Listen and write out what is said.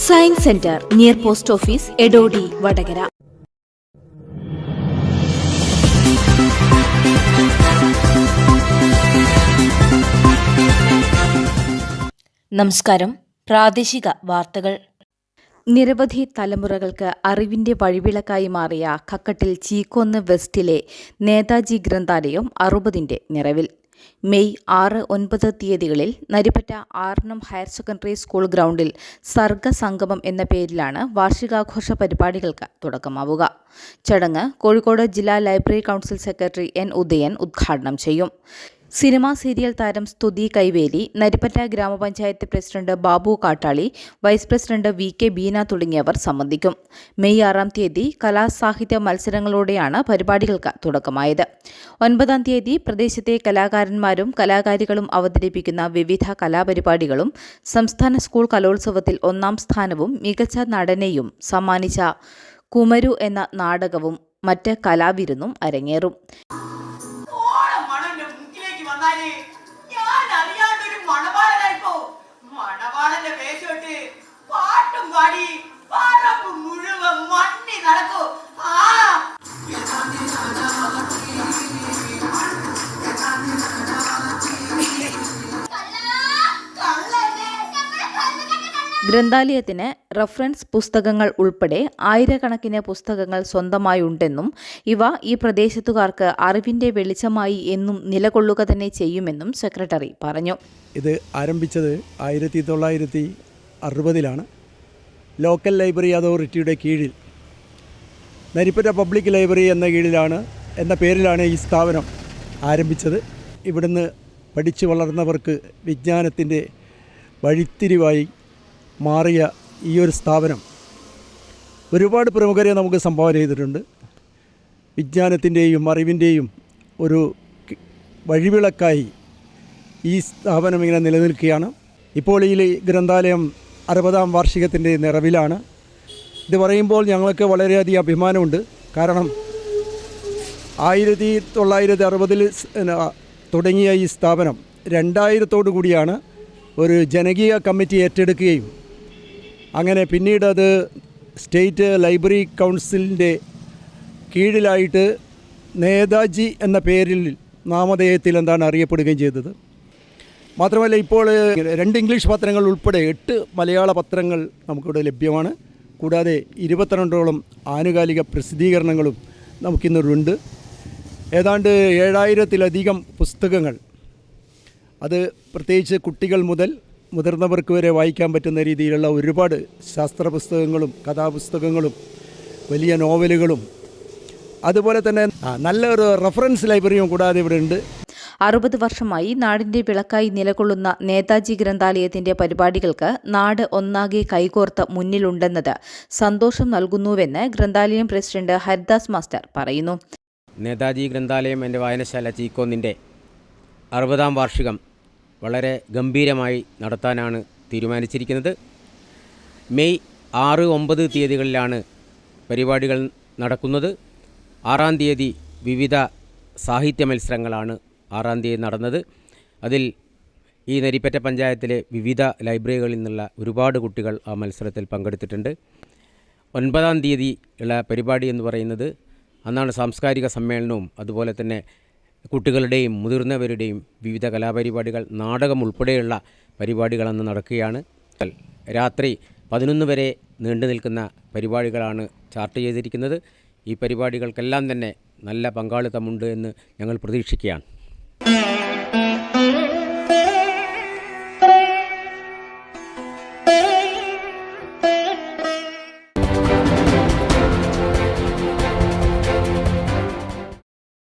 Science centre near post office Edodi Vadakara. നമസ്കാരം. പ്രാദേശിക വാർത്തകൾ. നിരവധി തലമുറകൾക്ക് അറിവിന്റെ വഴിവിളക്കായി മാറിയ കക്കട്ടിൽ ചീക്കോന്ന് വെസ്റ്റിലെ നേതാജി ഗ്രന്ഥാലയം 60ന്റെ നിറവിൽ. മെയ് 6, 9 തീയതികളിൽ നരിപ്പറ്റ 6 ഹയർ സെക്കൻഡറി സ്കൂൾ ഗ്രൗണ്ടിൽ സർഗസംഗമം എന്ന പേരിലാണ് വാർഷികാഘോഷ പരിപാടികൾക്ക് തുടക്കമാവുക. ചടങ്ങ് കോഴിക്കോട് ജില്ലാ library council secretary N. Udayan ഉദ്ഘാടനം ചെയ്യും. സിനിമാ സീരിയൽ താരം സ്തുതി കൈവേലി, നരിപ്പറ്റ ഗ്രാമപഞ്ചായത്ത് president Babu Kattali, vice president VK Beena തുടങ്ങിയവർ സംബന്ധിക്കും. മെയ് 6 തീയതി കലാസാഹിത്യ മത്സരങ്ങളോടെയാണ് പരിപാടികൾക്ക് തുടക്കമായത്. 9 തീയതി പ്രദേശത്തെ കലാകാരന്മാരും കലാകാരികളും അവതരിപ്പിക്കുന്ന വിവിധ കലാപരിപാടികളും സംസ്ഥാന സ്കൂൾ കലോത്സവത്തിൽ 1ാം സ്ഥാനവും മികച്ച നടനെയും സമ്മാനിച്ച കുമരു എന്ന നാടകവും മറ്റ് കലാവിരുന്നും അരങ്ങേറും. ഗ്രന്ഥാലയത്തിന് റഫറൻസ് പുസ്തകങ്ങൾ ഉൾപ്പെടെ ആയിരക്കണക്കിന് പുസ്തകങ്ങൾ സ്വന്തമായുണ്ടെന്നും ഇവ ഈ പ്രദേശത്തുകാർക്ക് അറിവിന്റെ വെളിച്ചമായി എന്നും നിലകൊള്ളുക തന്നെ ചെയ്യുമെന്നും സെക്രട്ടറി പറഞ്ഞു. ഇത് ആരംഭിച്ചത് 1960-ലാണ്. ലോക്കൽ ലൈബ്രറി അതോറിറ്റിയുടെ കീഴിൽ നരിപ്പറ്റ പബ്ലിക് ലൈബ്രറി എന്ന പേരിലാണ് ഈ സ്ഥാപനം ആരംഭിച്ചത്. ഇവിടുന്ന് പഠിച്ചു വളർന്നവർക്ക് വിജ്ഞാനത്തിൻ്റെ വഴിത്തിരിവായി മാറിയ ഈ ഒരു സ്ഥാപനം ഒരുപാട് പ്രമുഖരെ നമുക്ക് സംഭാവന ചെയ്തിട്ടുണ്ട്. വിജ്ഞാനത്തിൻ്റെയും അറിവിൻ്റെയും ഒരു വഴിവിളക്കായി ഈ സ്ഥാപനം ഇങ്ങനെ നിലനിൽക്കുകയാണ്. ഇപ്പോൾ ഈ ഗ്രന്ഥാലയം 60ാം വാർഷികത്തിൻ്റെ നിറവിലാണ്. ഇത് പറയുമ്പോൾ ഞങ്ങൾക്ക് വളരെയധികം അഭിമാനമുണ്ട്. കാരണം 1960-ൽ തുടങ്ങിയ ഈ സ്ഥാപനം 2000 കൂടിയാണ് ഒരു ജനകീയ കമ്മിറ്റി ഏറ്റെടുക്കുകയും അങ്ങനെ പിന്നീട് അത് സ്റ്റേറ്റ് ലൈബ്രറി കൗൺസിലിൻ്റെ കീഴിലായിട്ട് നേതാജി എന്ന പേരിൽ നാമധേയത്തിൽ അറിയപ്പെടുകയും ചെയ്തത്. മാത്രമല്ല ഇപ്പോൾ 2 ഇംഗ്ലീഷ് പത്രങ്ങൾ ഉൾപ്പെടെ 8 മലയാള പത്രങ്ങൾ നമുക്കിവിടെ ലഭ്യമാണ്. കൂടാതെ 22ഓളം ആനുകാലിക പ്രസിദ്ധീകരണങ്ങളും നമുക്കിന്നുണ്ട്. ഏതാണ്ട് 7000-ലധികം പുസ്തകങ്ങൾ, അത് പ്രത്യേകിച്ച് കുട്ടികൾ മുതൽ മുതിർന്നവർക്ക് വരെ വായിക്കാൻ പറ്റുന്ന രീതിയിലുള്ള ഒരുപാട് ശാസ്ത്ര പുസ്തകങ്ങളും കഥാപുസ്തകങ്ങളും വലിയ നോവലുകളും അതുപോലെ തന്നെ നല്ലൊരു റഫറൻസ് ലൈബ്രറിയും കൂടാതെ ഇവിടെ ഉണ്ട്. 60 വർഷമായി നാടിന്റെ വിളക്കായി നിലകൊള്ളുന്ന നേതാജി ഗ്രന്ഥാലയത്തിന്റെ പരിപാടികൾക്ക് നാട് ഒന്നാകെ കൈകോർത്ത് മുന്നിലുണ്ടെന്നത് സന്തോഷം നൽകുന്നുവെന്ന് ഗ്രന്ഥാലയം പ്രസിഡന്റ് ഹരിദാസ് മാസ്റ്റർ പറയുന്നു. നേതാജി ഗ്രന്ഥാലയം എൻ്റെ വായനശാല ചീക്കോന്നിൻ്റെ 60ാം വാർഷികം വളരെ ഗംഭീരമായി നടത്താനാണ് തീരുമാനിച്ചിരിക്കുന്നത്. മെയ് 6, 9 തീയതികളിലാണ് പരിപാടികൾ നടക്കുന്നത്. 6ാം തീയതി വിവിധ സാഹിത്യ മത്സരങ്ങളാണ് 6ാം തീയതി നടന്നത്. അതിൽ ഈ നരിപ്പറ്റ പഞ്ചായത്തിലെ വിവിധ ലൈബ്രറികളിൽ നിന്നുള്ള ഒരുപാട് കുട്ടികൾ ആ മത്സരത്തിൽ പങ്കെടുത്തിട്ടുണ്ട്. 9ാം തീയതി ഉള്ള പരിപാടി എന്ന് പറയുന്നത് അന്നാണ് സാംസ്കാരിക സമ്മേളനവും അതുപോലെ തന്നെ കുട്ടികളുടെയും മുതിർന്നവരുടെയും വിവിധ കലാപരിപാടികൾ, നാടകം ഉൾപ്പെടെയുള്ള പരിപാടികൾ അന്ന് നടക്കുകയാണ്. രാത്രി 11 വരെ നീണ്ടു നിൽക്കുന്ന പരിപാടികളാണ് ചാർട്ട് ചെയ്തിരിക്കുന്നത്. ഈ പരിപാടികൾക്കെല്ലാം തന്നെ നല്ല പങ്കാളിത്തമുണ്ട് എന്ന് ഞങ്ങൾ പ്രതീക്ഷിക്കുകയാണ്.